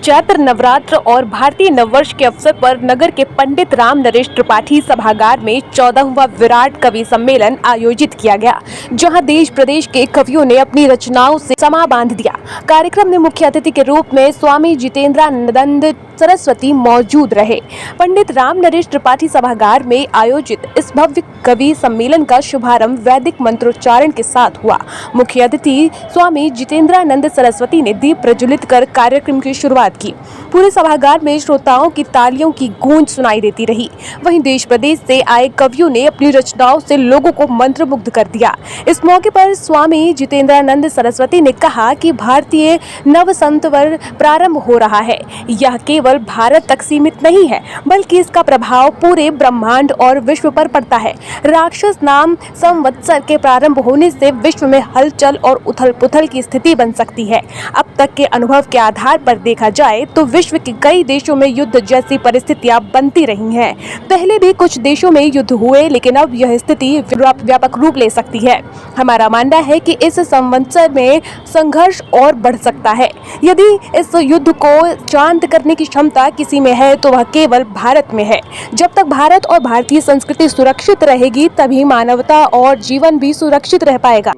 चैत्र नवरात्र और भारतीय नववर्ष के अवसर पर नगर के पंडित राम नरेश त्रिपाठी सभागार में 14वां विराट कवि सम्मेलन आयोजित किया गया, जहां देश प्रदेश के कवियों ने अपनी रचनाओं से समा बांध दिया। कार्यक्रम में मुख्य अतिथि के रूप में स्वामी जितेंद्रानंद सरस्वती मौजूद रहे। पंडित राम नरेश त्रिपाठी सभागार में आयोजित इस भव्य कवि सम्मेलन का शुभारंभ वैदिक मंत्रोच्चारण के साथ हुआ। मुख्य अतिथि स्वामी जितेंद्रानंद सरस्वती ने दीप प्रज्वलित कर कार्यक्रम की शुरुआत की। पूरे सभागार में श्रोताओं की तालियों की गूंज सुनाई देती रही। वहीं देश प्रदेश से आए कवियों ने अपनी रचनाओं से लोगों को मंत्रमुग्ध कर दिया। इस मौके पर स्वामी जितेंद्रानंद सरस्वती ने कहा कि भारतीय नव संवत्सर प्रारंभ हो रहा है। यह केवल भारत तक सीमित नहीं है, बल्कि इसका प्रभाव पूरे ब्रह्मांड और विश्व पर पड़ता है। राक्षस नाम संवत्सर के प्रारंभ होने से विश्व में हलचल और उथल-पुथल की स्थिति बन सकती है। अब तक के अनुभव के आधार पर देखा जाए तो विश्व के कई देशों में युद्ध जैसी परिस्थितियां बनती रही हैं। पहले भी कुछ देशों में युद्ध हुए, लेकिन अब यह स्थिति व्यापक रूप ले सकती है। हमारा मानना है कि इस संवत्सर में संघर्ष और बढ़ सकता है। यदि इस युद्ध को शांत करने की क्षमता किसी में है तो वह केवल भारत में है। जब तक भारत और भारतीय संस्कृति सुरक्षित रहेगी, तभी मानवता और जीवन भी सुरक्षित रह पाएगा।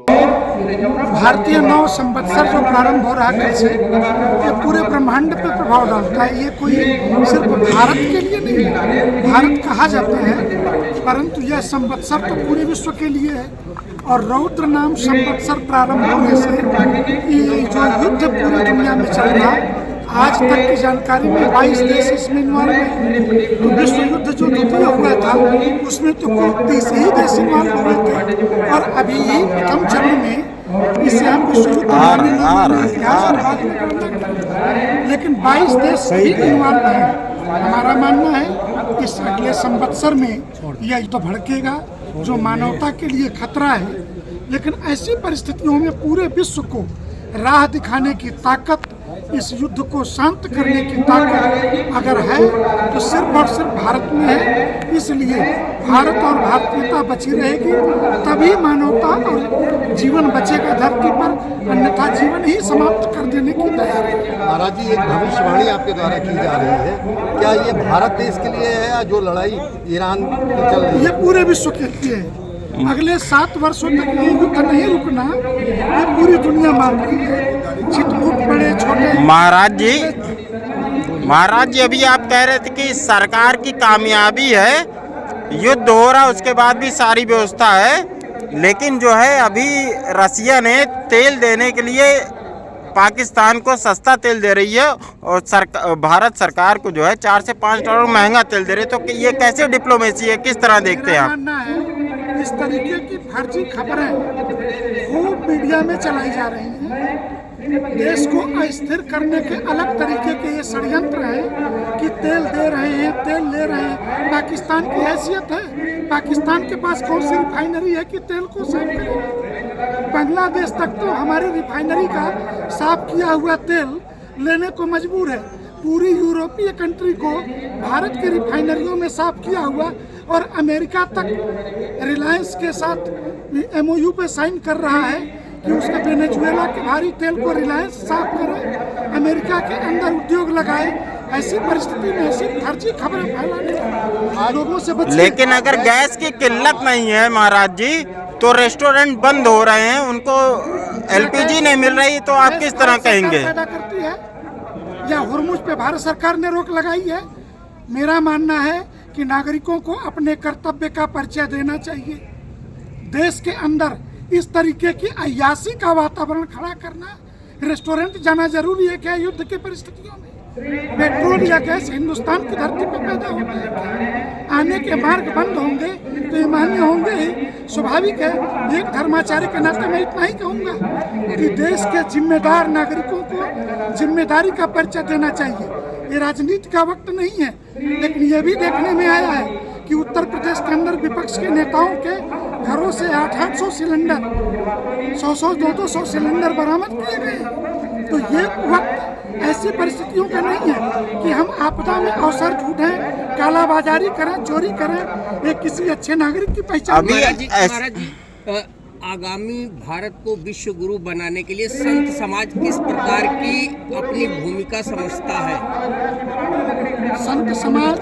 भारतीय नव संवत्सर जो प्रारंभ हो रहा है कल से, ये पूरे ब्रह्मांड पे प्रभाव डालता है। ये कोई सिर्फ भारत के लिए नहीं है। भारत कहा जाता है, परंतु यह संवत्सर तो पूरे विश्व के लिए है। और रौद्र नाम संवत्सर प्रारंभ होने से ये जो युद्ध पूरी दुनिया में चल रहा है, आज तक की जानकारी में 22 देश इसमें इन्वॉल्व है। तो विश्व युद्ध जो द्वितीय हुआ था, उसमें तो कुल 30 ही देश इन्वॉल्व हुए थे। और अभी यही प्रथम चरण में इसे हम विश्व युद्ध मानने लेकिन 22 देश भी इन्वॉल्व है। हमारा मानना है कि इस अगले संवत्सर में यह युद्ध भड़केगा, जो मानवता के लिए खतरा है। लेकिन ऐसी परिस्थितियों में पूरे विश्व को राह दिखाने की ताकत, इस युद्ध को शांत करने की ताकत अगर है तो सिर्फ और सिर्फ भारत में है। इसलिए भारत और भारतीयता बची रहेगी, तभी मानवता और जीवन बचेगा धरती पर, अन्यथा जीवन ही समाप्त कर देने की तैयारी है। महाराज जी, एक भविष्यवाणी आपके द्वारा की जा रही है, क्या ये भारत देश के लिए है या जो लड़ाई ईरान की चल रही है? ये पूरे विश्व के लिए है। अगले 7 वर्षों तक ये युद्ध नहीं रुकना, ये पूरी दुनिया मान रही है। छिटपुट बड़े छोटे। महाराज जी अभी आप कह रहे थे कि सरकार की कामयाबी है, युद्ध हो रहा उसके बाद भी सारी व्यवस्था है, लेकिन जो है अभी रसिया ने तेल देने के लिए पाकिस्तान को सस्ता तेल दे रही है और भारत सरकार को जो है 4 से 5 डॉलर महंगा तेल दे रही है। तो ये कैसे डिप्लोमेसी है, किस तरह देखते हैं आप? इस तरीके की फर्जी खबरें खूब मीडिया में चलाई जा रही हैं। देश को अस्थिर करने के अलग तरीके के ये षड्यंत्र हैं कि तेल दे रहे हैं, तेल ले रहे हैं। पाकिस्तान की हैसियत है, पाकिस्तान के पास कौन सी रिफाइनरी है कि तेल को साफ करेगा? बांग्लादेश तक तो हमारी रिफाइनरी का साफ किया हुआ तेल लेने को मजबूर है। पूरी यूरोपीय कंट्री को भारत के रिफाइनरियों में साफ किया हुआ, और अमेरिका तक रिलायंस के साथ MOU पे साइन कर रहा है कि उसके वेनेजुएला के भारी तेल को रिलायंस साफ करे, अमेरिका के अंदर उद्योग लगाए। ऐसी परिस्थिति में ऐसी फर्जी खबरें फैलाने लोगों से बचिए। लेकिन अगर गैस की किल्लत नहीं है महाराज जी, तो रेस्टोरेंट बंद हो रहे हैं, उनको LPG नहीं मिल रही, तो आप किस तरह कहेंगे? पैदा करती है या हुरमुज पे भारत सरकार ने रोक लगाई है? मेरा मानना है कि नागरिकों को अपने कर्तव्य का परिचय देना चाहिए। देश के अंदर इस तरीके की अय्याशी का वातावरण खड़ा करना, रेस्टोरेंट जाना जरूरी है क्या युद्ध की परिस्थितियों में? पेट्रोल या गैस हिंदुस्तान की धरती पर पैदा होता है क्या? आने के मार्ग बंद होंगे तो ये मान्य होंगे ही, स्वाभाविक है। एक धर्माचार्य के नाते मैं इतना ही कहूँगा कि देश के जिम्मेदार नागरिकों को जिम्मेदारी का परिचय देना चाहिए। ये राजनीति का वक्त नहीं है, लेकिन ये भी देखने में आया है कि उत्तर प्रदेश के अंदर विपक्ष के नेताओं के घरों से 800 सिलेंडर, 100-200 सिलेंडर बरामद किए गए। तो ये वक्त ऐसी परिस्थितियों का नहीं है कि हम आपदा में अवसर ढूंढें, कालाबाजारी करें, चोरी करें। ये किसी अच्छे नागरिक की पहचान अभी नहीं है। आगामी भारत को विश्व गुरु बनाने के लिए संत समाज किस प्रकार की अपनी भूमिका समझता है? संत समाज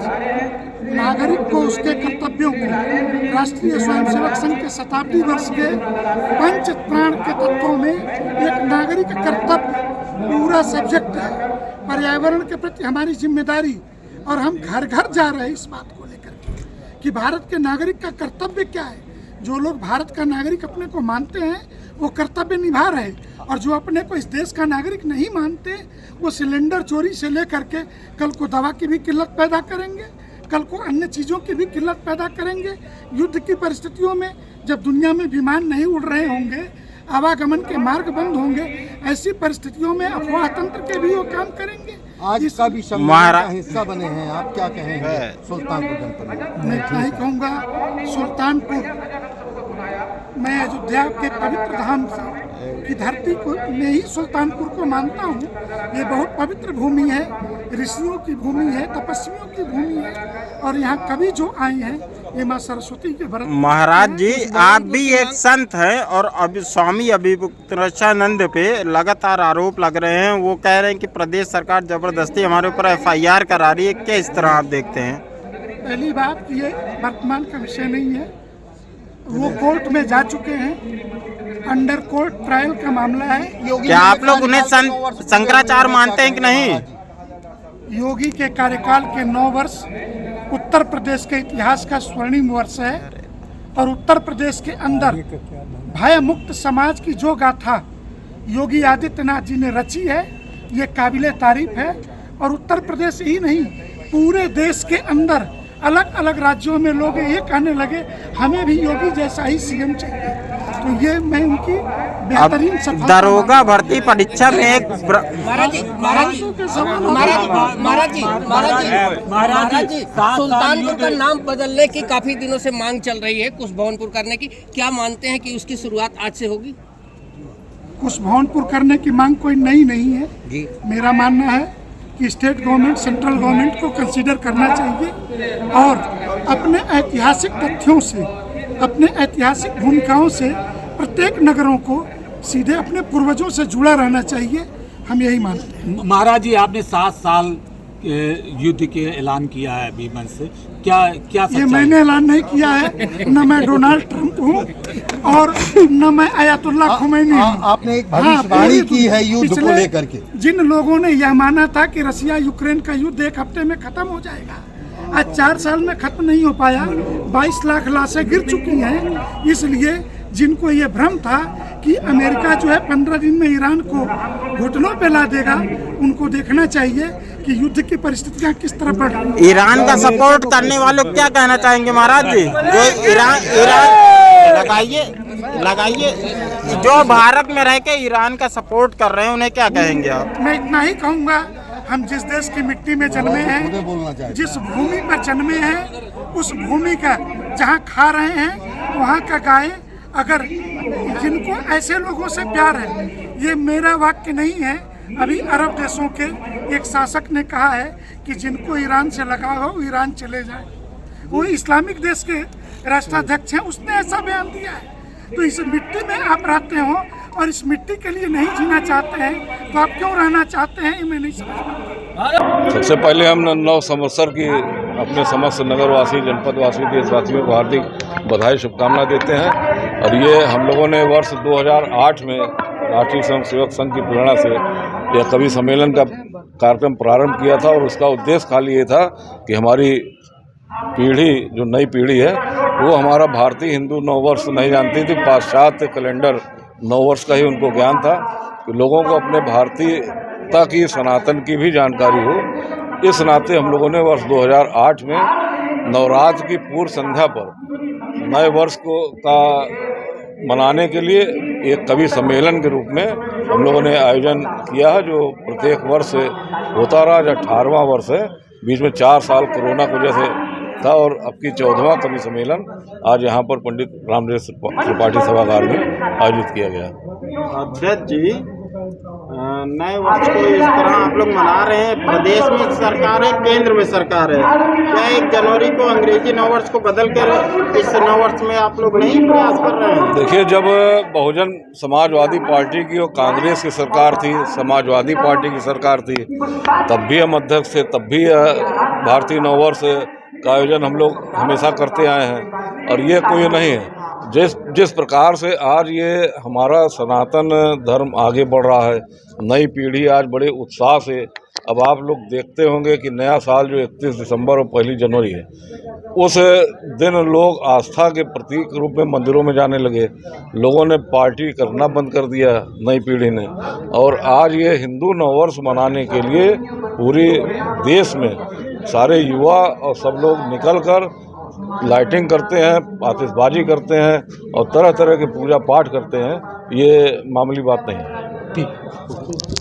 नागरिक को उसके कर्तव्यों को राष्ट्रीय स्वयंसेवक संघ के शताब्दी वर्ष के पंच प्राण के तत्वों में एक नागरिक कर्तव्य पूरा सब्जेक्ट है। पर्यावरण के प्रति हमारी जिम्मेदारी, और हम घर घर जा रहे हैं इस बात को लेकर के कि भारत के नागरिक का कर्तव्य क्या है। जो लोग भारत का नागरिक अपने को मानते हैं वो कर्तव्य निभा रहे हैं, और जो अपने को इस देश का नागरिक नहीं मानते वो सिलेंडर चोरी से लेकर के कल को दवा की भी किल्लत पैदा करेंगे, कल को अन्य चीज़ों की भी किल्लत पैदा करेंगे। युद्ध की परिस्थितियों में जब दुनिया में विमान नहीं उड़ रहे होंगे, आवागमन के मार्ग बंद होंगे, ऐसी परिस्थितियों में अफवाह तंत्र के भी वो काम करेंगे। आज का भी सम्मेलन का हिस्सा बने हैं, आप क्या कहेंगे सुल्तानपुर जनपद में? मैं इतना ही कहूँगा, सुल्तानपुर, मैं अयोध्या के पवित्र धाम से की धरती को में ही सुल्तानपुर को मानता हूँ। ये बहुत पवित्र भूमि है, ऋषियों की भूमि है, तपस्वियों की भूमि है, और यहाँ कवि जो आए हैं ये माँ सरस्वती के वरदान। महाराज जी, आप भी एक संत हैं और अभी स्वामी अभिमुक्तानंद पे लगातार आरोप लग रहे हैं। वो कह रहे हैं कि प्रदेश सरकार जबरदस्ती हमारे ऊपर FIR करा रही है। किस तरह आप देखते हैं? पहली बात, ये वर्तमान का विषय नहीं है, वो कोर्ट में जा चुके हैं, अंडर कोर्ट ट्रायल का मामला है। क्या आप लोग उन्हें संत शंकराचार्य मानते हैं कि नहीं? योगी के कार्यकाल के 9 वर्ष उत्तर प्रदेश के इतिहास का स्वर्णिम वर्ष है, और उत्तर प्रदेश के अंदर भय मुक्त समाज की जो गाथा योगी आदित्यनाथ जी ने रची है, ये काबिले तारीफ है। और उत्तर प्रदेश ही नहीं, पूरे देश के अंदर अलग अलग राज्यों में लोग ये कहने लगे हमें भी योगी जैसा ही CM चाहिए। तो ये मैं उनकी बेहतरीन सफलता। दरोगा भर्ती परीक्षा में एक महाराज जी सुल्तानपुर का नाम बदलने की काफी दिनों से मांग चल रही है, कुशभवनपुर करने की। क्या मानते हैं कि उसकी शुरुआत आज से होगी? कुशभवनपुर करने की मांग कोई नई नहीं है जी। मेरा मानना है कि स्टेट गवर्नमेंट सेंट्रल गवर्नमेंट को कंसीडर करना चाहिए, और अपने ऐतिहासिक तथ्यों से, अपने ऐतिहासिक भूमिकाओं से प्रत्येक नगरों को सीधे अपने पूर्वजों से जुड़ा रहना चाहिए। हम यही मानते हैं। महाराज जी, आपने 7 साल युद्ध के ऐलान किया है अभी मन से, क्या ये मैंने ऐलान नहीं किया है, न मैं डोनाल्ड ट्रंप हूँ और न मैं आयतुल्ला खुमैनी हूँ। आपने एक भविष्यवाणी की है युद्ध को लेकर के। जिन लोगों ने यह माना था कि रसिया यूक्रेन का युद्ध 1 हफ्ते में खत्म हो जाएगा, आज 4 साल में खत्म नहीं हो पाया। 22 लाख लाशें गिर चुकी हैं। इसलिए जिनको ये भ्रम था कि अमेरिका जो है 15 दिन में ईरान को घुटनों पे ला देगा, उनको देखना चाहिए कि युद्ध की परिस्थितियां किस तरह बढ़ रही हैं। ईरान का सपोर्ट करने वालों को क्या कहना चाहेंगे महाराज जी? जो ईरान लगाइए जो भारत में रह के ईरान का सपोर्ट कर रहे हैं, उन्हें क्या कहेंगे आप? मैं इतना ही कहूँगा, हम जिस देश की मिट्टी में जन्मे हैं, जिस भूमि पर जन्मे हैं, उस भूमि का जहाँ खा रहे हैं वहाँ का गाय। अगर जिनको ऐसे लोगों से प्यार है, ये मेरा वाक्य नहीं है, अभी अरब देशों के एक शासक ने कहा है कि जिनको ईरान से लगाव हो ईरान चले जाए। वो इस्लामिक देश के राष्ट्राध्यक्ष हैं, उसने ऐसा बयान दिया है। तो इस मिट्टी में आप रहते हो और इस मिट्टी के लिए नहीं जीना चाहते हैं, तो आप क्यों रहना चाहते हैं, ये मैं नहीं समझ पाता। सबसे पहले हम नव संवत्सर की अपने समस्त नगरवासी, जनपदवासी, देशवासियों को हार्दिक बधाई, शुभकामना देते हैं। और ये हम लोगों ने वर्ष 2008 में राष्ट्रीय स्वयंसेवक संघ की प्रेरणा से यह कवि सम्मेलन का कार्यक्रम प्रारंभ किया था, और उसका उद्देश्य खाली ये था कि हमारी पीढ़ी, जो नई पीढ़ी है, वो हमारा भारतीय हिंदू नववर्ष नहीं जानती थी, पाश्चात्य कैलेंडर नववर्ष का ही उनको ज्ञान था, कि लोगों को अपने भारतीयता की, सनातन की भी जानकारी हो। इस नाते हम लोगों ने वर्ष 2008 में नवरात्र की पूर्व संध्या पर नए वर्ष का मनाने के लिए एक कवि सम्मेलन के रूप में हम लोगों ने आयोजन किया है, जो प्रत्येक वर्ष होता रहा। 18वां वर्ष है, बीच में 4 साल कोरोना की वजह से था, और अब की 14वां कवि सम्मेलन आज यहाँ पर पंडित रामनरेश त्रिपाठी सभागार में आयोजित किया गया। अध्यक्ष जी, नए वर्ष को इस तरह आप लोग मना रहे हैं। प्रदेश में सरकार है, केंद्र में सरकार है, क्या 1 जनवरी को अंग्रेजी नववर्ष को बदल कर इस नववर्ष में आप लोग नहीं प्रयास कर रहे हैं? देखिए, जब बहुजन समाजवादी पार्टी की और कांग्रेस की सरकार थी, समाजवादी पार्टी की सरकार थी, तब भी हम अध्यक्ष थे, तब भी भारतीय नववर्ष का आयोजन हम लोग हमेशा करते आए हैं। और ये कोई नहीं है, जिस प्रकार से आज ये हमारा सनातन धर्म आगे बढ़ रहा है, नई पीढ़ी आज बड़े उत्साह से, अब आप लोग देखते होंगे कि नया साल जो 31 दिसंबर और 1 जनवरी है, उस दिन लोग आस्था के प्रतीक रूप में मंदिरों में जाने लगे। लोगों ने पार्टी करना बंद कर दिया, नई पीढ़ी ने। और आज ये हिंदू नववर्ष मनाने के लिए पूरी देश में सारे युवा और सब लोग निकल कर लाइटिंग करते हैं, आतिशबाजी करते हैं और तरह तरह के पूजा पाठ करते हैं। ये मामूली बात नहीं है।